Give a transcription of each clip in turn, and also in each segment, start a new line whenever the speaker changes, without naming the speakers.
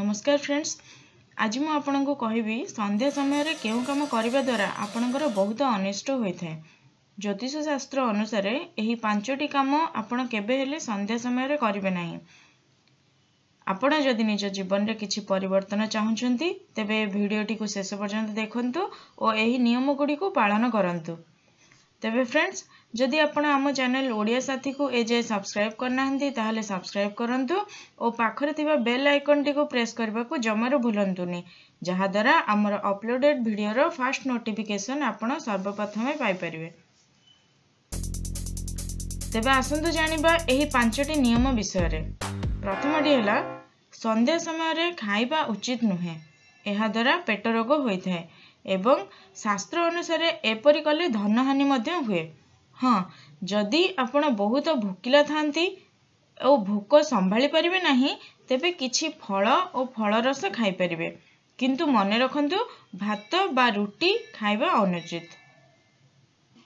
नमस्कार फ्रेंड्स, आज मु आपनको कहबी संध्या समय रे केउ काम करिबा द्वारा आपनकर बहुत अनिष्ट होइथाय। ज्योतिष शास्त्र अनुसार एही पांचटी काम आपण केबे हेले संध्या समय रे करिबे नाही। आपण जदि निज जीवन रे किछि परिवर्तन चाहुचंती तेबे वीडियोटी को शेष पर्यंत देखंतु और एही नियम गुडी को पालन करंतु। तेबे फ्रेंड्स, जदि आपण आम चैनल ओडिया साथी को एजे सब्सक्राइब करना हंती ताहले सब्सक्राइब करंतु और पाखरे थिबा बेल आइकन टी को प्रेस करबा को जमारो भूलंतुनी, जहा द्वारा हमर अपलोडेड वीडियो रो फास्ट नोटिफिकेशन आपण सर्वप्रथमे पाई परिबे। तेबे आसंतु जानिबा एही पांचटी नियम विषय रे। प्रथमटी हैला संध्या समय रे खाइबा उचित नुहे। एहा द्वारा पेट रोग होइथाय एवं शास्त्र अनुसार एपरि कले धनहानि मध्य हुए। हाँ, जदि आपण बहुत भूकिला थांती और भोक संभाली परिबे नाही तेबे किछि फल और फल रस खाई परिबे, किंतु मने रखंतु भात बा रुटी खाइबा अनुचित।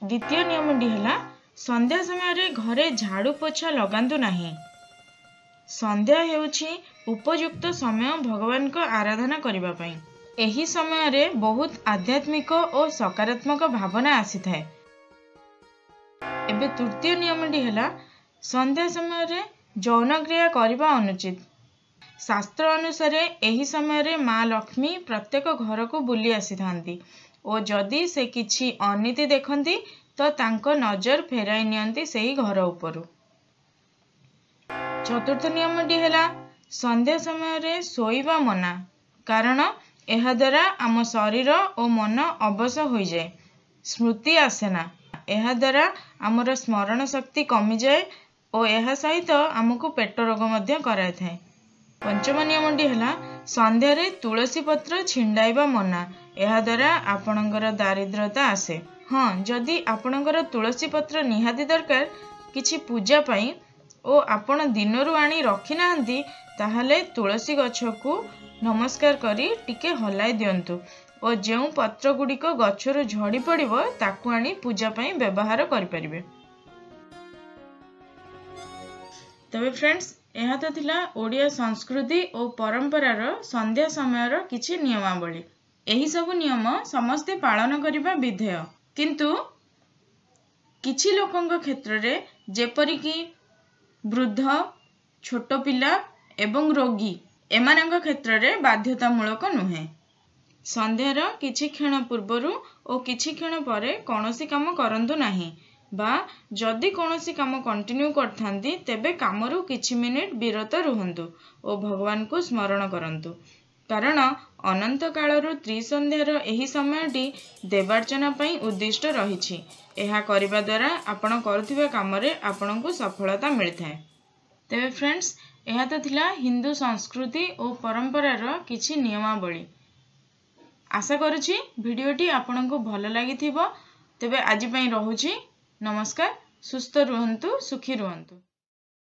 द्वितीय नियमटी हैला संध्या समय रे घरे झाड़ू पोछा लगांतु नाही। संध्या हेउछि उपयुक्त समय भगवान को आराधना करिबा पई। एही समय रे बहुत आध्यात्मिक और सकारात्मक भावना आसी थाए। एबे तृतीय नियमटी हैला संध्या समय रे यौन क्रिया करिबा अनुचित। शास्त्र अनुसार एही समय रे माँ लक्ष्मी प्रत्येक घर को बुली आसी थांती और जदि से किछि अनीति देखंती तो तांको नजर फेराई नियंती सेही घर उपरु। चतुर्थ नियमटी हैला संध्या समय रे सोईबा मना, कारण एहा द्वारा आम शरीर और मन अवश हो जाए, स्मृति आसेना। एहा द्वारा आमर स्मरण शक्ति कमी जाए और एहा सहित आमको पेट रोग मध्य कराय थाए। पंचम नियमटी हैला संध्या रे तुलसी पत्र छिंडाइबा मना। एहा द्वारा आपणकर दारिद्रता आसे। हाँ, जदि आपणकर तुलसी पत्र निहाती दरकार किछि पूजा पई ओ आपण दिनरु आनी रखी नाहंती ताहले तुलसी गछ को नमस्कार करी टिके हलाई दियंतु और जेउ पत्र गुड़िक गछरु झड़ी पड़िबो ताकू आनी पूजा पई व्यवहार करि परिबे। तबे फ्रेंड्स, एहा तो थिला ओडिया संस्कृति और परंपरार संध्या समयर किछि नियमावली। एही सब नियम समस्ते पालन करिबा विधेय, किंतु किछि लोकंक क्षेत्र रे जेपरि कि वृद्ध, छोट पिला एवं रोगी एमानंक क्षेत्र रे बाध्यतामूलक नुहे। संध्यार किछि क्षण पूर्वरु और किछि क्षण परे कोनोसी काम करंतु नाही, बा जदि कोनोसी काम कंटिन्यू करथांती तेबे कामरु किछि मिनिट विरत रुहंतु और भगवान को स्मरण करंतु, कारण अनंत कालरु त्रिसंध्यार एही समयटी देवार्चना पई उद्दिष्ट रहिछि। एहा करिबा द्वारा आपण करुथिबा कामरे आपणको सफलता मिलथाय। तेबे फ्रेंड्स, एहा तो थिला हिंदू संस्कृति और परंपरार किछि नियमावली। आशा करुछि वीडियोटी आपणको भल लागिथिबो। तेबे आजि पई रहुछि। नमस्कार, सुस्थ रुहंतु, सुखी रुहंतु।